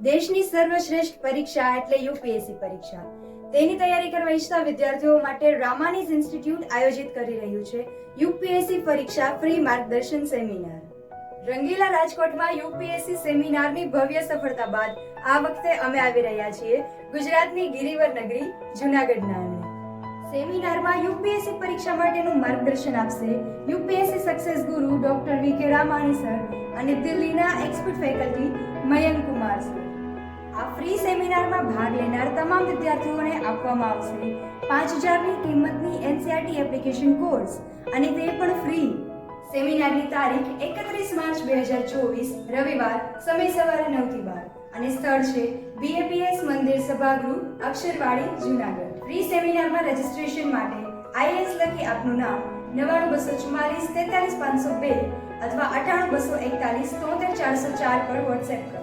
દેશની સર્વશ્રેષ્ઠ પરીક્ષા એટલે યુપીએસસી પરીક્ષા. તેની તૈયારી કરવા ઈચ્છતા વિદ્યાર્થીઓ માટે રામાનીઝ ઇન્સ્ટિટ્યૂટ આયોજિત કરી રહ્યું છે યુપીએસસી પરીક્ષા ફ્રી માર્ગદર્શન સેમિનાર. રંગીલા રાજકોટમાં યુપીએસસી સેમિનારની ભવ્ય સફળતા બાદ આ વખતે અમે આવી રહ્યા છીએ ગુજરાતની ગિરિવર નગરી જૂનાગઢના આંગણે. સેમિનારમાં યુપીએસસી પરીક્ષા માટેનું માર્ગદર્શન આપશે યુપીએસસી સક્સેસ ગુરુ ડોક્ટર વી.કે. રામાણી સર અને દિલ્હીના expert faculty Mayank Kumar sir. આ ફ્રી સેમિનારમાં ભાગ લેનાર તમામ વિદ્યાર્થીઓને આપવામાં આવશે 5000ની કિંમતની એનસીઈઆરટી એપ્લિકેશન કોર્સ અને તે પણ ફ્રી. સેમિનારની તારીખ 31 માર્ચ 2024 રવિવાર, સમય સવારે 9 થી 12 અને સ્થળ છે બીએપીએસ મંદિર સભાગૃહ, અક્ષરવાડી, જૂનાગઢ. ફ્રી સેમિનારમાં રજીસ્ટ્રેશન માટે આઈએસ લખી આપનું નામ 99244 43502 અથવા 98241 73404 પર વોટ્સએપ કરો.